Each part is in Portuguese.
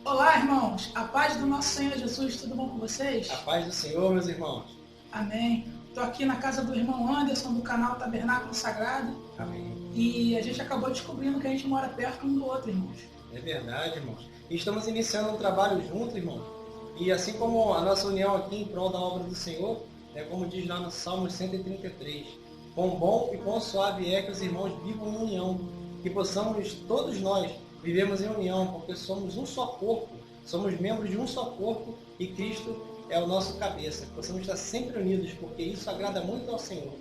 Olá, irmãos. A paz do nosso Senhor Jesus, tudo bom com vocês? A paz do Senhor, meus irmãos. Amém. Estou aqui na casa do irmão Anderson, do canal Tabernáculo Sagrado. Amém. E a gente acabou descobrindo que a gente mora perto um do outro, irmãos. É verdade, irmãos. E estamos iniciando um trabalho junto, irmãos. E assim como a nossa união aqui em prol da obra do Senhor, como diz lá no Salmo 133, quão bom e quão suave é que os irmãos vivam em união, que possamos todos nós vivemos em união, porque somos um só corpo, somos membros de um só corpo e Cristo é o nosso cabeça. Que possamos estar sempre unidos, porque isso agrada muito ao Senhor.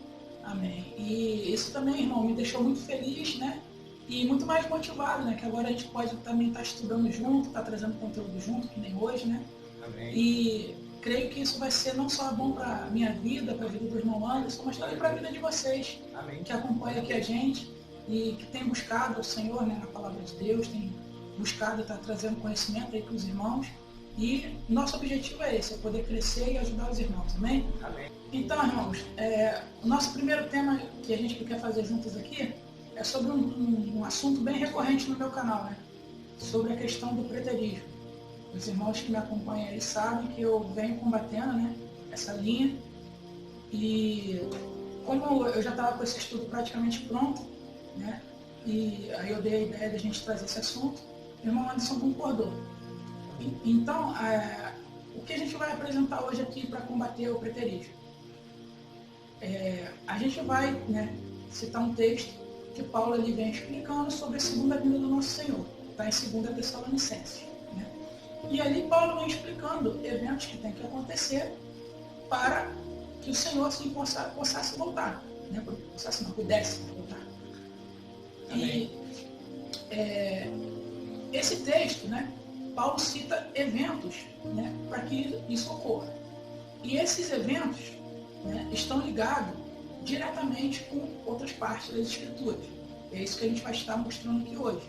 Amém. E isso também, irmão, me deixou muito feliz, né? E muito mais motivado, né? Que agora a gente pode também estar estudando junto, estar trazendo conteúdo junto, que nem hoje, né? Amém. E creio que isso vai ser não só bom para a minha vida, para a vida do irmão Anderson, mas também para a vida de vocês. Amém. Que acompanham aqui a gente e que tem buscado o Senhor, né, na palavra de Deus, tem buscado e está trazendo conhecimento aí para os irmãos. E nosso objetivo é esse, é poder crescer e ajudar os irmãos, amém? Amém. Então, irmãos, o nosso primeiro tema que a gente quer fazer juntos aqui é sobre um assunto bem recorrente no meu canal, né? Sobre a questão do preterismo. Os irmãos que me acompanham aí sabem que eu venho combatendo, né, essa linha. E como eu já estava com esse estudo praticamente pronto, né, e aí eu dei a ideia de a gente trazer esse assunto, o irmão Anderson concordou. Então, o que a gente vai apresentar hoje aqui para combater o preterismo? A gente vai, né, citar um texto que Paulo ali vem explicando sobre a segunda vinda do nosso Senhor. Está em 2 Tessalonicenses. Né? E ali Paulo vem explicando eventos que tem que acontecer para que o Senhor assim, possa voltar. Né? Pudesse voltar. Amém. E esse texto, né, Paulo cita eventos, né, para que isso ocorra. E esses eventos, né, estão ligados diretamente com outras partes das Escrituras. É isso que a gente vai estar mostrando aqui hoje.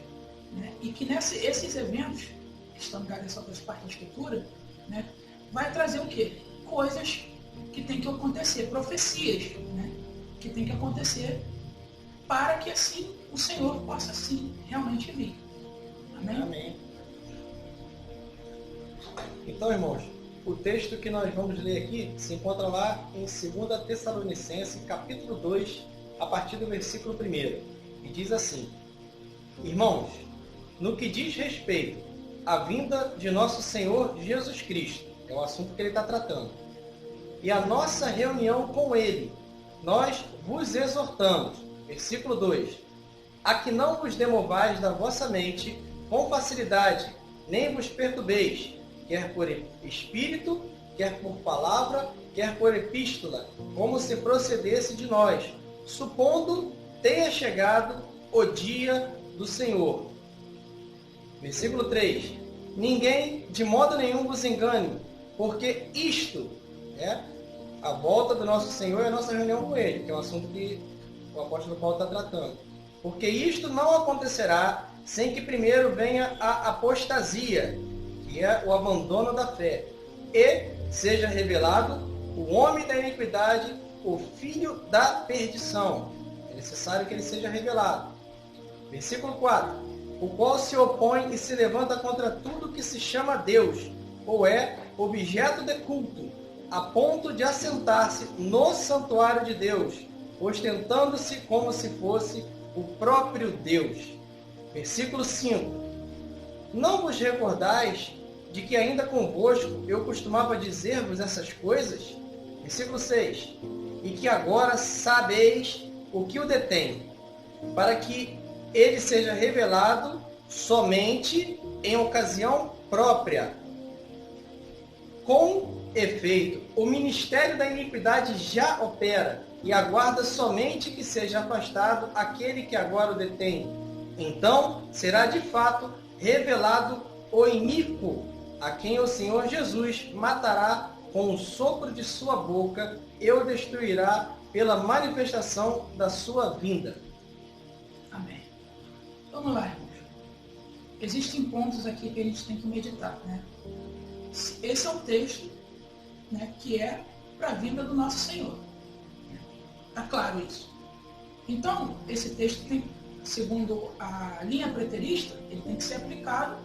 Né? E que esses eventos, que estão ligados a essas outras partes da Escritura, né, vai trazer o quê? Coisas que tem que acontecer, profecias, né, que tem que acontecer para que assim o Senhor possa assim realmente vir. Amém? Amém. Então, irmãos, o texto que nós vamos ler aqui se encontra lá em 2 Tessalonicenses, capítulo 2, a partir do versículo 1. E diz assim: Irmãos, no que diz respeito à vinda de nosso Senhor Jesus Cristo, é o assunto que ele está tratando, e a nossa reunião com ele, nós vos exortamos, versículo 2, a que não vos demovais da vossa mente com facilidade, nem vos perturbeis, quer por espírito, quer por palavra, quer por epístola, como se procedesse de nós, supondo tenha chegado o dia do Senhor. Versículo 3. Ninguém de modo nenhum vos engane, porque isto é a volta do nosso Senhor e a nossa reunião com Ele, que é um assunto que o apóstolo Paulo está tratando. Porque isto não acontecerá sem que primeiro venha a apostasia, que é o abandono da fé, e seja revelado o homem da iniquidade, o filho da perdição. É necessário que ele seja revelado. Versículo 4. O qual se opõe e se levanta contra tudo que se chama Deus, ou é objeto de culto, a ponto de assentar-se no santuário de Deus, ostentando-se como se fosse o próprio Deus. Versículo 5. Não vos recordais de que ainda convosco eu costumava dizer-vos essas coisas? Versículo 6. E que agora sabeis o que o detém, para que ele seja revelado somente em ocasião própria. Com efeito, o ministério da iniquidade já opera e aguarda somente que seja afastado aquele que agora o detém. Então será de fato revelado o iníquo, a quem o Senhor Jesus matará com o sopro de sua boca e o destruirá pela manifestação da sua vinda. Amém. Vamos lá, irmãos. Existem pontos aqui que a gente tem que meditar, né? Esse é o texto, né, que é para a vinda do nosso Senhor. Está claro isso. Então, esse texto tem, segundo a linha preterista, ele tem que ser aplicado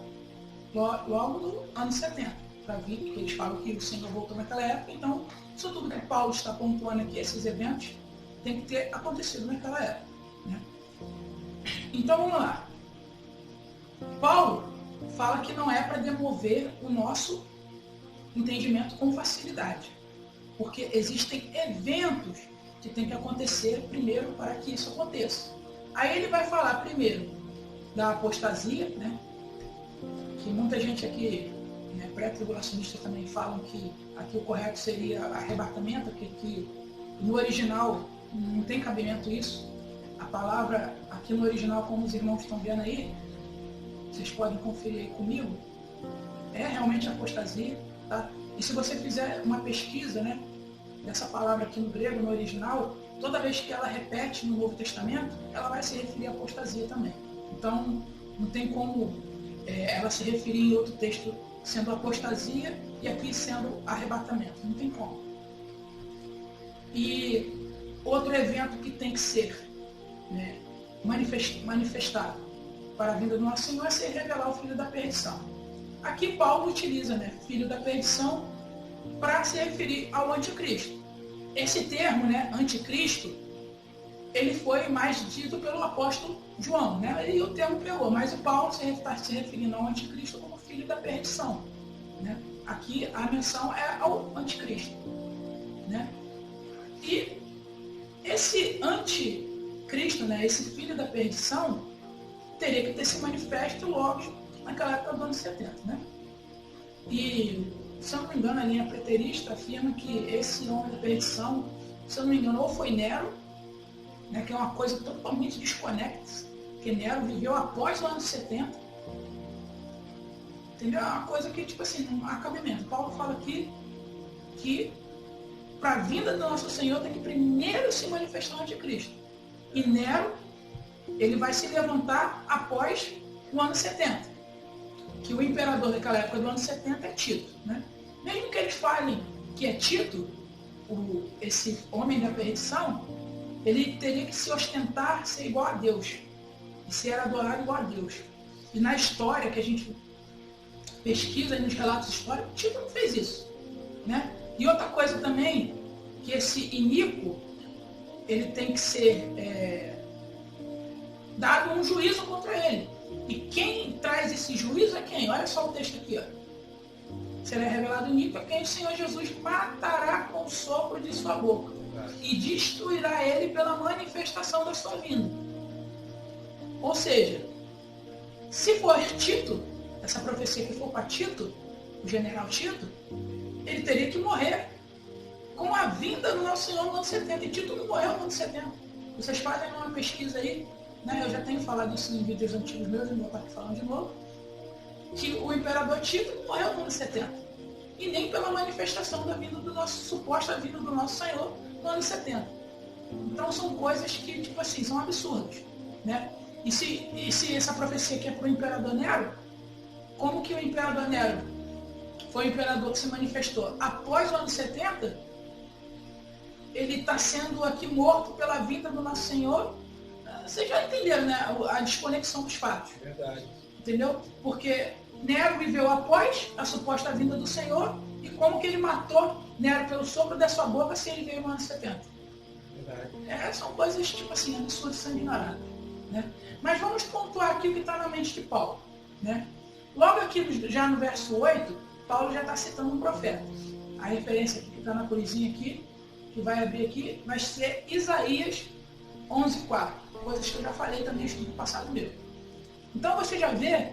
logo no ano 70, para vir, porque eles falam que o Senhor voltou naquela época, então isso tudo que Paulo está pontuando aqui, esses eventos, tem que ter acontecido naquela época. Né? Então vamos lá. Paulo fala que não é para demover o nosso entendimento com facilidade, porque existem eventos que tem que acontecer primeiro para que isso aconteça. Aí ele vai falar primeiro da apostasia, né? Que muita gente aqui, né, pré-tribulacionistas também falam que aqui o correto seria arrebatamento, que no original não tem cabimento isso. A palavra aqui no original, como os irmãos estão vendo aí, vocês podem conferir aí comigo, é realmente apostasia, tá? E se você fizer uma pesquisa, né, dessa palavra aqui no grego, no original, toda vez que ela repete no Novo Testamento, ela vai se referir à apostasia também. Então, não tem como ela se referir em outro texto sendo apostasia e aqui sendo arrebatamento. Não tem como. E outro evento que tem que ser, né, manifestado para a vinda do nosso Senhor é se revelar o Filho da Perdição. Aqui Paulo utiliza, né, Filho da Perdição para se referir ao anticristo. Esse termo, né, anticristo, ele foi mais dito pelo apóstolo João, né? E o termo pegou, mas o Paulo está se referindo ao anticristo como filho da perdição. Né? Aqui a menção é ao anticristo. Né? E esse anticristo, né, esse filho da perdição, teria que ter se manifesto logo naquela época do ano 70. Né? E, se eu não me engano, a linha preterista afirma que esse homem da perdição, se eu não me engano, ou foi Nero, né, que é uma coisa totalmente desconexa, que Nero viveu após o ano 70. Entendeu? É uma coisa que, tipo assim, não há cabimento. Paulo fala aqui que para a vinda do nosso Senhor tem que primeiro se manifestar o anticristo. E Nero, ele vai se levantar após o ano 70. Que o imperador daquela época do ano 70 é Tito. Né? Mesmo que eles falem que é Tito, esse homem da perdição, ele teria que se ostentar ser igual a Deus. E ser adorado igual a Deus. E na história que a gente pesquisa nos relatos históricos, Tito não fez isso. Né? E outra coisa também, que esse iníquo, ele tem que ser dado um juízo contra ele. E quem traz esse juízo é quem? Olha só o texto aqui. Ó. Será revelado iníquo a quem o Senhor Jesus matará com o sopro de sua boca e destruirá ele pela manifestação da sua vinda. Ou seja, se for Tito, essa profecia que for para Tito, o general Tito, ele teria que morrer com a vinda do nosso Senhor no ano 70. E Tito não morreu no ano 70. Vocês fazem uma pesquisa aí, né? Eu já tenho falado isso em vídeos antigos meus, e vou estar aqui falando de novo, que o imperador Tito não morreu no ano 70. E nem pela manifestação da vinda do nosso, suposta vinda do nosso Senhor no ano 70. Então são coisas que, tipo assim, são absurdas. Né? E se essa profecia aqui é para o imperador Nero, como que o imperador Nero foi o imperador que se manifestou após o ano 70, ele está sendo aqui morto pela vinda do nosso Senhor? Vocês já entenderam, né? A desconexão dos fatos. Verdade. Entendeu? Porque Nero viveu após a suposta vinda do Senhor, e como que ele matou Nero pelo sopro da sua boca se ele veio no ano 70? Verdade. São coisas, tipo assim, absurdas, sendo ignoradas. Né? Mas vamos pontuar aqui o que está na mente de Paulo. Né? Logo aqui, já no verso 8, Paulo já está citando um profeta. A referência que está na corizinha aqui, que vai abrir aqui, vai ser Isaías 11:4. Coisas que eu já falei também no estudo passado meu. Então você já vê,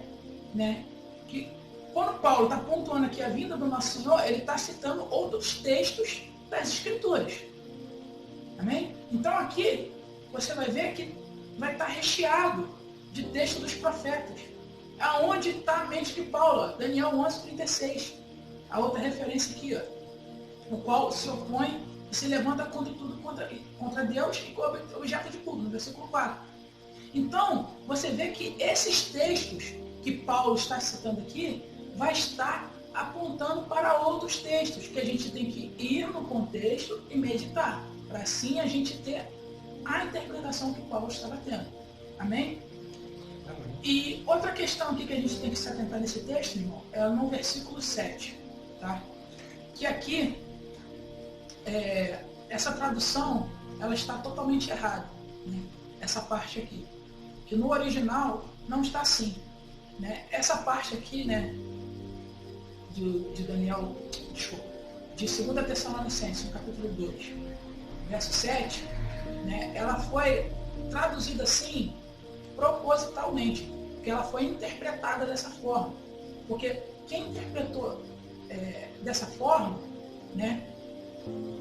né, que quando Paulo está pontuando aqui a vinda do nosso Senhor, ele está citando outros textos das Escrituras. Amém? Então aqui você vai ver que vai estar recheado de texto dos profetas. Aonde está a mente de Paulo? Ó, Daniel 11:36. A outra referência aqui, ó, o qual se opõe e se levanta contra tudo, contra Deus e contra o objeto de culto, no versículo 4. Então, você vê que esses textos que Paulo está citando aqui, vai estar apontando para outros textos, que a gente tem que ir no contexto e meditar, para assim a gente ter a interpretação que Paulo estava tendo. Amém? Amém. E outra questão aqui que a gente tem que se atentar nesse texto, irmão, é no versículo 7, tá? Que aqui, essa tradução, ela está totalmente errada, né? Essa parte aqui. Que no original não está assim, né? Essa parte aqui, né, de Daniel, desculpa, de 2 Tessalonicenses, no capítulo 2, verso 7, né, ela foi traduzida assim propositalmente, porque ela foi interpretada dessa forma. Porque quem interpretou dessa forma, né,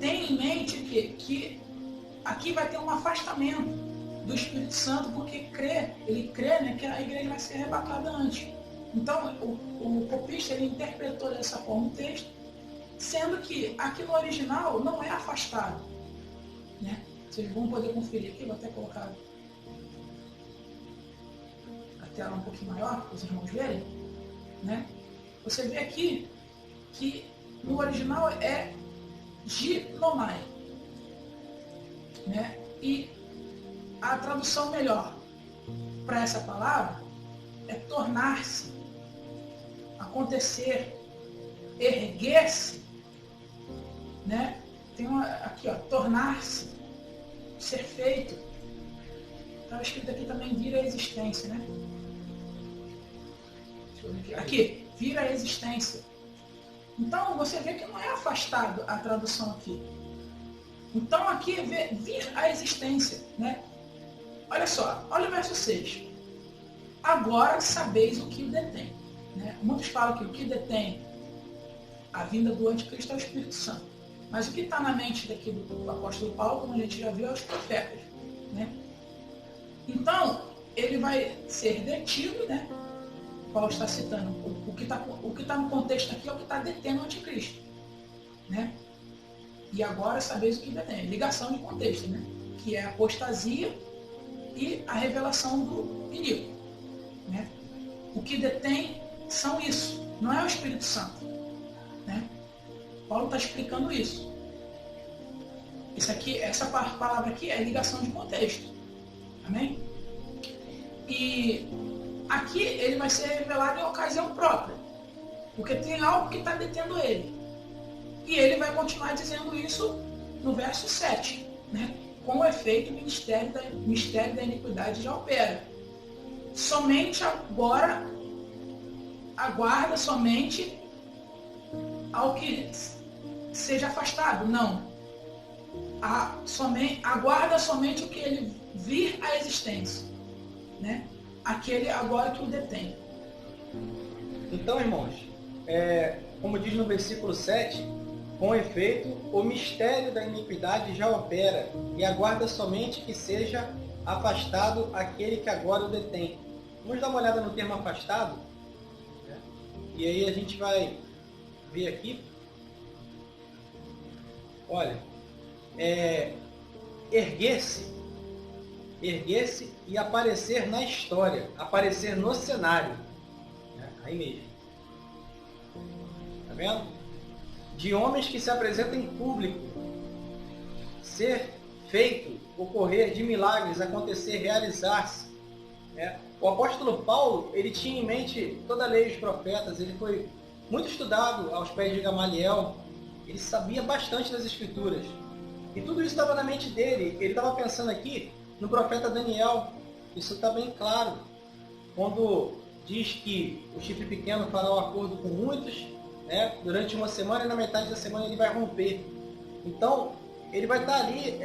tem em mente que aqui vai ter um afastamento do Espírito Santo, porque ele crê, né, que a igreja vai ser arrebatada antes. Então, o copista ele interpretou dessa forma o texto, sendo que aqui no original não é afastado, né? Vocês vão poder conferir aqui, vou até colocar a tela um pouquinho maior, para os irmãos verem, né? Você vê aqui que no original é ginomai, né? E a tradução melhor para essa palavra é tornar-se, acontecer, erguer-se, né? Tem aqui, ó, tornar-se, ser feito. Está escrito aqui também vira a existência, né? Deixa eu ver aqui. Aqui, vira a existência. Então você vê que não é afastado a tradução aqui. Então aqui é vir a existência, né? Olha só, olha o verso 6. Agora sabeis o que o detém, né? Muitos falam que o que detém a vinda do anticristo é o Espírito Santo. Mas o que está na mente daqui do apóstolo Paulo, como a gente já viu, é os profetas, né? Então, ele vai ser detido, né? Paulo está citando, o que está no contexto aqui é o que está detendo o anticristo, né? E agora sabeis o que detém, ligação de contexto, né? Que é a apostasia e a revelação do inimigo, né? O que detém são isso, não é o Espírito Santo, né? Paulo está explicando isso. Isso aqui, essa palavra aqui é ligação de contexto, amém? E aqui ele vai ser revelado em ocasião própria, porque tem algo que está detendo ele. E ele vai continuar dizendo isso no verso 7, né? Com efeito, o mistério da iniquidade já opera. Somente agora, aguarda somente ao que seja afastado. Não. Aguarda somente o que ele vir à existência, né? Aquele agora que o detém. Então, irmãos, como diz no versículo 7, com efeito, o mistério da iniquidade já opera e aguarda somente que seja afastado aquele que agora o detém. Vamos dar uma olhada no termo afastado, né? E aí a gente vai ver aqui. Olha, erguer-se e aparecer na história, aparecer no cenário, né? Aí mesmo. Tá vendo? De homens que se apresentam em público, ser feito, ocorrer, de milagres, acontecer, realizar-se, né? O apóstolo Paulo, ele tinha em mente toda a lei dos profetas, ele foi muito estudado aos pés de Gamaliel, ele sabia bastante das escrituras, e tudo isso estava na mente dele. Ele estava pensando aqui no profeta Daniel, isso está bem claro, quando diz que o chifre pequeno fará um acordo com muitos, né, durante uma semana, e na metade da semana ele vai romper. Então, ele vai estar ali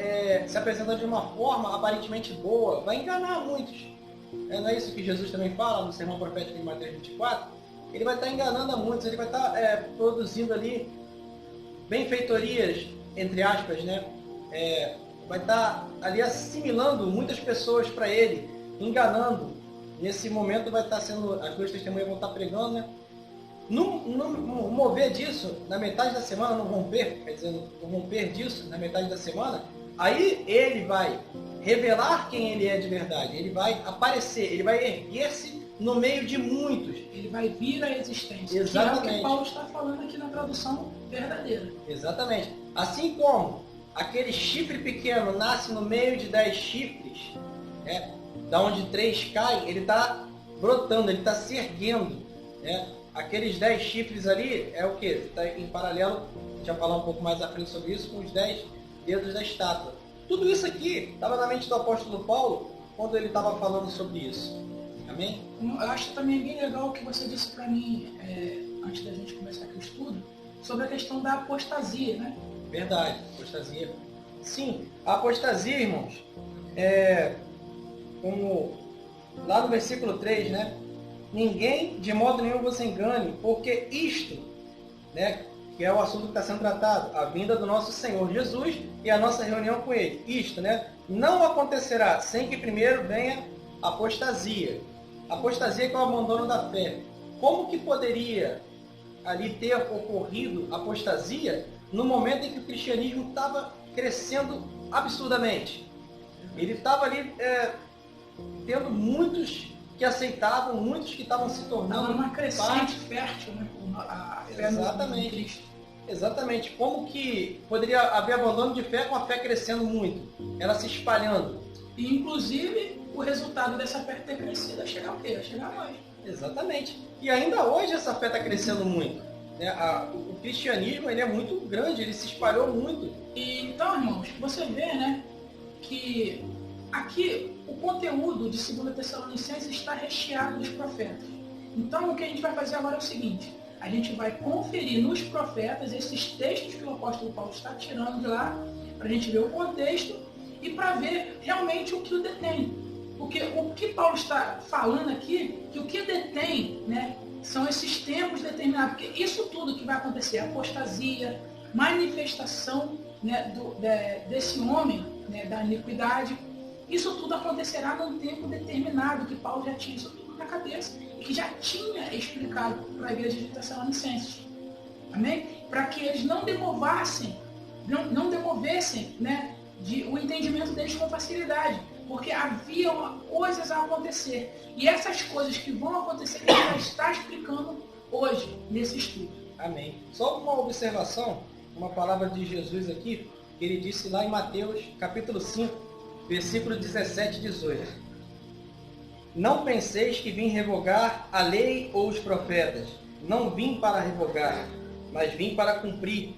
se apresentando de uma forma aparentemente boa, vai enganar muitos. Não é isso que Jesus também fala no sermão profético de Mateus 24? Ele vai estar enganando a muitos, ele vai estar produzindo ali benfeitorias, entre aspas, né? Vai estar ali assimilando muitas pessoas para ele, enganando. Nesse momento vai estar sendo, as duas testemunhas vão estar pregando, né? No mover disso, na metade da semana, no romper, quer dizer, no romper disso, na metade da semana, aí ele vai revelar quem ele é de verdade, ele vai aparecer, ele vai erguer-se no meio de muitos. Ele vai vir à existência. Exatamente. Que é o que Paulo está falando aqui na tradução verdadeira. Exatamente. Assim como aquele chifre pequeno nasce no meio de 10 chifres, né, da onde 3 caem, ele está brotando, ele está se erguendo. Né? Aqueles 10 chifres ali é o que? Está em paralelo, a gente vai falar um pouco mais à frente sobre isso, com os 10 dedos da estátua. Tudo isso aqui estava na mente do apóstolo Paulo quando ele estava falando sobre isso. Amém? Eu acho também bem legal o que você disse para mim, antes da gente começar aqui o estudo, sobre a questão da apostasia, né? Verdade, apostasia. Sim, a apostasia, irmãos, como lá no versículo 3, né? Ninguém de modo nenhum vos engane, porque isto, né, que é o assunto que está sendo tratado, a vinda do nosso Senhor Jesus e a nossa reunião com Ele. Isto, né, não acontecerá sem que primeiro venha a apostasia. Apostasia que é o abandono da fé. Como que poderia ali ter ocorrido apostasia no momento em que o cristianismo estava crescendo absurdamente? Ele estava ali tendo muitos que aceitavam, muitos que estavam se tornando uma crescente fértil, né? A fé Exatamente. no Cristo. Exatamente. Como que poderia haver abandono de fé com a fé crescendo muito? Ela se espalhando. E, inclusive, o resultado dessa fé ter crescido é chegar o quê? É chegar a nós. Exatamente. E ainda hoje essa fé está crescendo muito. Né? O cristianismo ele é muito grande, ele se espalhou muito. E, então, irmãos, você vê, né, que aqui o conteúdo de 2 Tessalonicenses está recheado dos profetas. Então, o que a gente vai fazer agora é o seguinte: a gente vai conferir nos profetas esses textos que o apóstolo Paulo está tirando de lá, para a gente ver o contexto e para ver realmente o que o detém. Porque o que Paulo está falando aqui, que o que detém, né, são esses tempos determinados. Porque isso tudo que vai acontecer, apostasia, manifestação, né, desse homem, né, da iniquidade, isso tudo acontecerá num tempo determinado, que Paulo já tinha isso tudo na cabeça e que já tinha explicado para a igreja de Tessalonicenses. Amém? Para que eles não demovessem, né, o entendimento deles com facilidade. Porque havia coisas a acontecer. E essas coisas que vão acontecer, ele já está explicando hoje, nesse estudo. Amém. Só uma observação, uma palavra de Jesus aqui, que ele disse lá em Mateus, capítulo 5, versículo 17 e 18. Não penseis que vim revogar a lei ou os profetas. Não vim para revogar, mas vim para cumprir.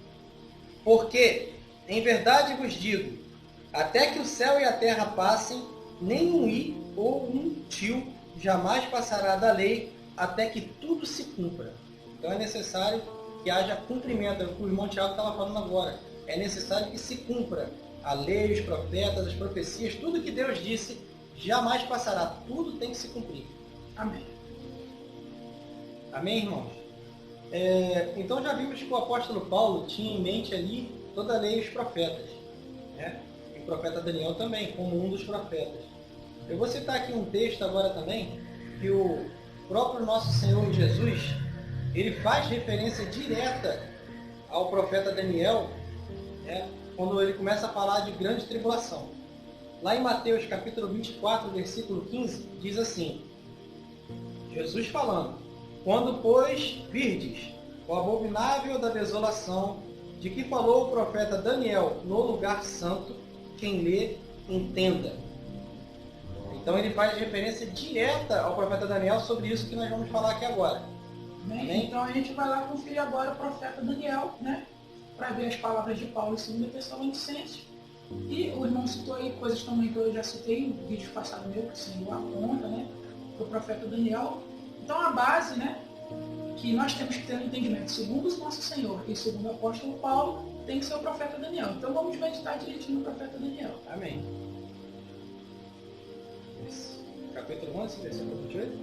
Porque, em verdade vos digo, até que o céu e a terra passem, nem um i ou um tio jamais passará da lei, até que tudo se cumpra. Então é necessário que haja cumprimento, é o que o irmão Tiago estava falando agora. É necessário que se cumpra a lei, os profetas, as profecias, tudo que Deus disse jamais passará, tudo tem que se cumprir. Amém. Amém, irmãos? Então já vimos que o apóstolo Paulo tinha em mente ali toda a lei e os profetas, né? E o profeta Daniel também, como um dos profetas. Eu vou citar aqui um texto agora também, que o próprio nosso Senhor Jesus, ele faz referência direta ao profeta Daniel, né? Quando ele começa a falar de grande tribulação. Lá em Mateus capítulo 24, versículo 15, diz assim, Jesus falando, quando, pois, virdes o abominável da desolação, de que falou o profeta Daniel no lugar santo, quem lê, entenda. Então ele faz referência direta ao profeta Daniel sobre isso que nós vamos falar aqui agora. Amém? Então a gente vai lá conferir agora o profeta Daniel, né? Para ver as palavras de Paulo em 2 Tessalonicenses. E o irmão citou aí coisas também que eu já citei no vídeo passado meu, que seguiu a conta, né? Do profeta Daniel. Então a base, né? Que nós temos que ter um entendimento, segundo o nosso Senhor e segundo o apóstolo Paulo, tem que ser o profeta Daniel. Então vamos meditar direitinho no profeta Daniel. Amém. Capítulo 11, versículo 28?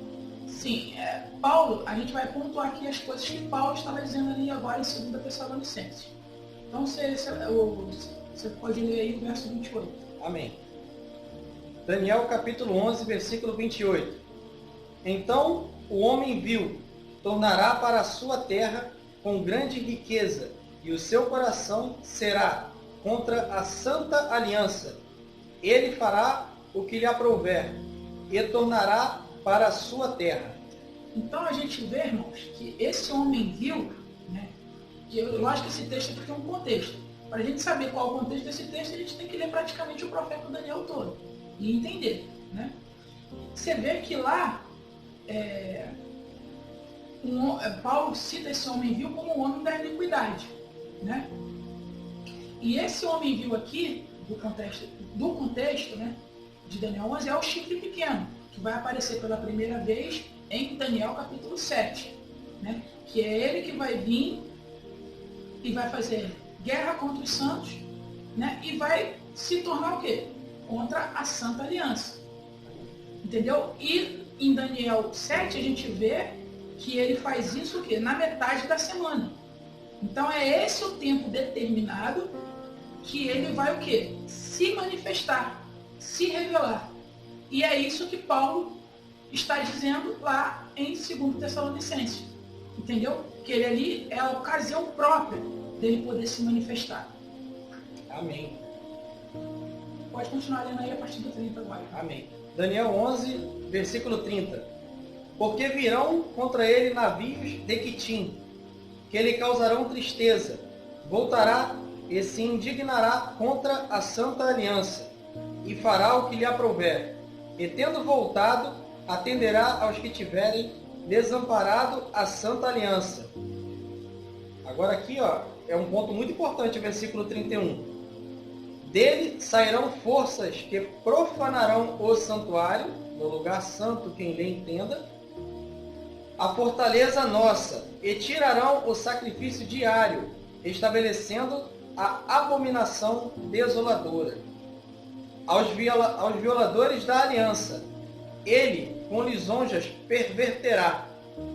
Sim, Paulo, a gente vai pontuar aqui as coisas que Paulo estava dizendo ali agora em 2 Tessalonicenses. Então você pode ler aí o verso 28. Amém. Daniel capítulo 11, versículo 28. Então o homem vil tornará para a sua terra com grande riqueza, e o seu coração será contra a santa aliança. Ele fará o que lhe aprouver, e tornará para a sua terra. Então a gente vê, irmãos, que esse homem vil, né, que eu acho que esse texto aqui tem um contexto. Para a gente saber qual é o contexto desse texto, a gente tem que ler praticamente o profeta Daniel todo e entender. Né? Você vê que lá Paulo cita esse homem vil como o homem da iniquidade, né? E esse homem vil aqui, do contexto, né, de Daniel 11, é o chifre pequeno, que vai aparecer pela primeira vez em Daniel capítulo 7, né? Que é ele que vai vir e vai fazer guerra contra os santos, né? E vai se tornar o quê? Contra a Santa Aliança. Entendeu? E em Daniel 7 a gente vê que ele faz isso o quê? Na metade da semana. Então é esse o tempo determinado que ele vai o quê? Se manifestar, se revelar. E é isso que Paulo está dizendo lá em 2 Tessalonicenses. Entendeu? Que ele ali é a ocasião própria dele poder se manifestar. Amém. Pode continuar lendo aí a partir do 30 agora. Amém. Daniel 11, versículo 30. Porque virão contra ele navios de Quitim, que lhe causarão tristeza. Voltará e se indignará contra a Santa Aliança, e fará o que lhe aprouver. E tendo voltado, atenderá aos que tiverem desamparado a Santa Aliança. Agora aqui, é um ponto muito importante, o versículo 31. Dele sairão forças que profanarão o santuário, no lugar santo, quem lhe entenda, a fortaleza nossa, e tirarão o sacrifício diário, estabelecendo a abominação desoladora. Aos violadores da aliança, ele com lisonjas perverterá,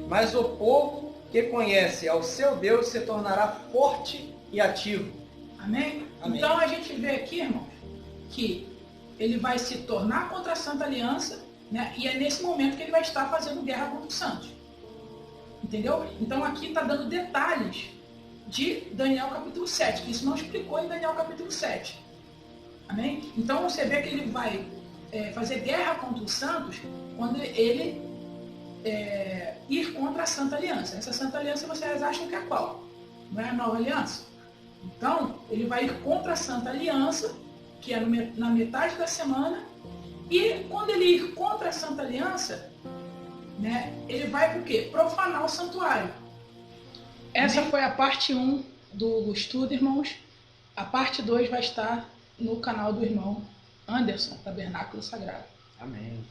mas o povo que conhece ao seu Deus se tornará forte e ativo. Amém? Amém. Então a gente vê aqui, irmãos, que ele vai se tornar contra a Santa Aliança, né? E é nesse momento que ele vai estar fazendo guerra contra os santos. Entendeu? Então aqui está dando detalhes de Daniel capítulo 7, que isso não explicou em Daniel capítulo 7. Amém? Então você vê que ele vai fazer guerra contra os santos quando ele ir contra a Santa Aliança. Essa Santa Aliança vocês acham que é qual? Não é a Nova Aliança? Então, ele vai ir contra a Santa Aliança, que é na metade da semana, e quando ele ir contra a Santa Aliança, né, ele vai por quê? Profanar o santuário. Essa foi a parte 1 do estudo, irmãos. A parte 2 vai estar no canal do irmão Anderson, Tabernáculo Sagrado. Amém.